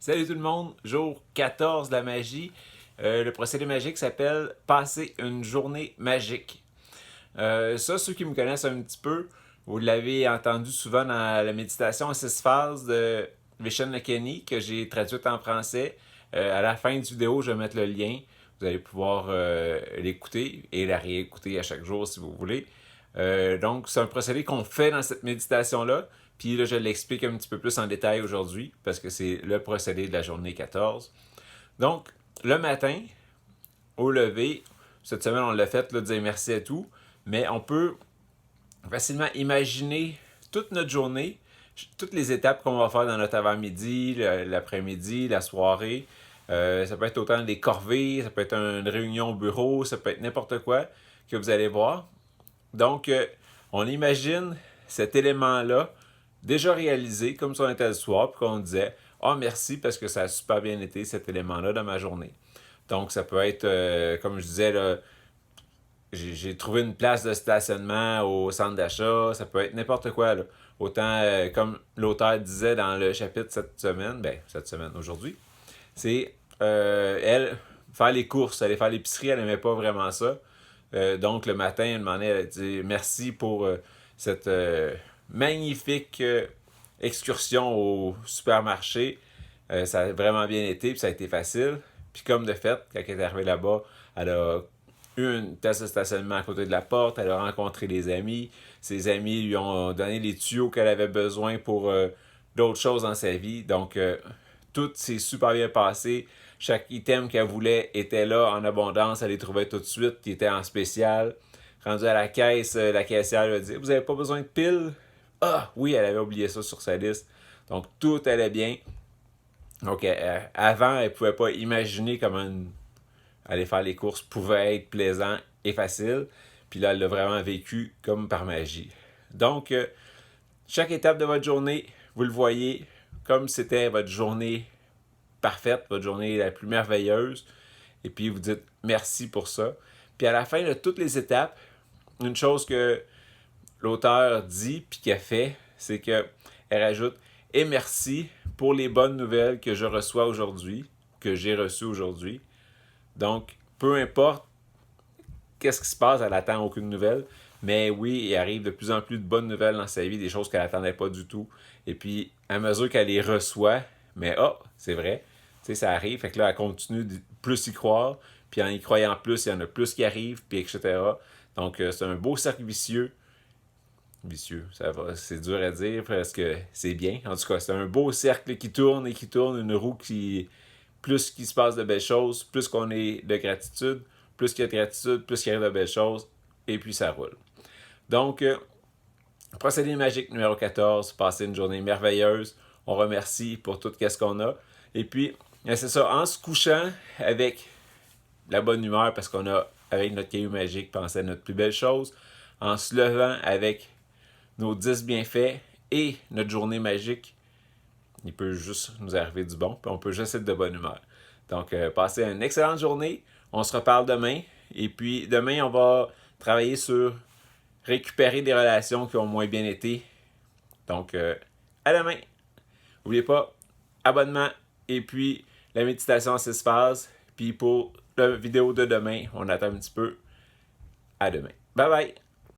Salut tout le monde, jour 14 de la magie. Le procédé magique s'appelle passer une journée magique. Ceux qui me connaissent un petit peu, vous l'avez entendu souvent dans la méditation à 6 phases de Vishen Lakhiani que j'ai traduite en français. À la fin du vidéo, je vais mettre le lien. Vous allez pouvoir l'écouter et la réécouter à chaque jour si vous voulez. Donc, c'est un procédé qu'on fait dans cette méditation-là. Puis là, je l'explique un petit peu plus en détail aujourd'hui parce que c'est le procédé de la journée 14. Donc, le matin, au lever, cette semaine, on l'a fait, là, dire merci à tout, mais on peut facilement imaginer toute notre journée, toutes les étapes qu'on va faire dans notre avant-midi, l'après-midi, la soirée. Ça peut être autant des corvées, ça peut être une réunion au bureau, ça peut être n'importe quoi que vous allez voir. Donc, on imagine cet élément-là déjà réalisé, comme si on était le soir, puis qu'on disait « Ah, merci parce que ça a super bien été cet élément-là dans ma journée. » Donc, ça peut être, comme je disais, là, j'ai trouvé une place de stationnement au centre d'achat, ça peut être n'importe quoi. Là. Autant, comme l'auteur disait dans le chapitre cette semaine, aujourd'hui, c'est elle, faire les courses, aller faire l'épicerie, elle n'aimait pas vraiment ça. Donc, le matin, elle demandait, elle a dit merci pour cette magnifique excursion au supermarché. Ça a vraiment bien été, puis ça a été facile. Puis comme de fait, quand elle est arrivée là-bas, elle a eu une tasse de stationnement à côté de la porte, elle a rencontré des amis. Ses amis lui ont donné les tuyaux qu'elle avait besoin pour d'autres choses dans sa vie. Donc, tout s'est super bien passé. Chaque item qu'elle voulait était là en abondance. Elle les trouvait tout de suite, qui était en spécial. Rendu à la caisse, la caissière lui a dit « Vous n'avez pas besoin de piles? » Ah, oui, elle avait oublié ça sur sa liste. Donc, tout allait bien. Donc, avant, elle ne pouvait pas imaginer comment aller faire les courses pouvait être plaisant et facile. Puis là, elle l'a vraiment vécu comme par magie. Donc, chaque étape de votre journée, vous le voyez comme c'était votre journée parfaite, votre journée la plus merveilleuse. Et puis, vous dites merci pour ça. Puis à la fin de toutes les étapes, une chose que l'auteur dit puis qu'elle fait, c'est qu'elle rajoute « Et merci pour les bonnes nouvelles que je reçois aujourd'hui, que j'ai reçues aujourd'hui. » Donc, peu importe qu'est-ce qui se passe, elle n'attend aucune nouvelle. Mais oui, il arrive de plus en plus de bonnes nouvelles dans sa vie, des choses qu'elle n'attendait pas du tout. Et puis, à mesure qu'elle les reçoit, mais c'est vrai, tu sais, ça arrive. Fait que là, elle continue de plus y croire. Puis en y croyant plus, il y en a plus qui arrivent, puis etc. Donc, c'est un beau cercle vicieux. Vicieux, ça va, c'est dur à dire parce que c'est bien. En tout cas, c'est un beau cercle qui tourne et qui tourne, une roue qui, plus qu'il se passe de belles choses, plus qu'on est de gratitude, plus qu'il y a de gratitude, plus qu'il arrive de belles choses, et puis ça roule. Donc, procédé magique numéro 14, passer une journée merveilleuse. On remercie pour tout ce qu'on a. Et puis, c'est ça, en se couchant avec la bonne humeur, parce qu'on a, avec notre caillou magique, pensé à notre plus belle chose, en se levant avec nos 10 bienfaits et notre journée magique, il peut juste nous arriver du bon, puis on peut juste être de bonne humeur. Donc, passez une excellente journée. On se reparle demain. Et puis, demain, on va travailler sur récupérer des relations qui ont moins bien été. Donc, à demain. N'oubliez pas, abonnement et puis la méditation en 6 phases. Puis pour la vidéo de demain, on attend un petit peu. À demain. Bye bye!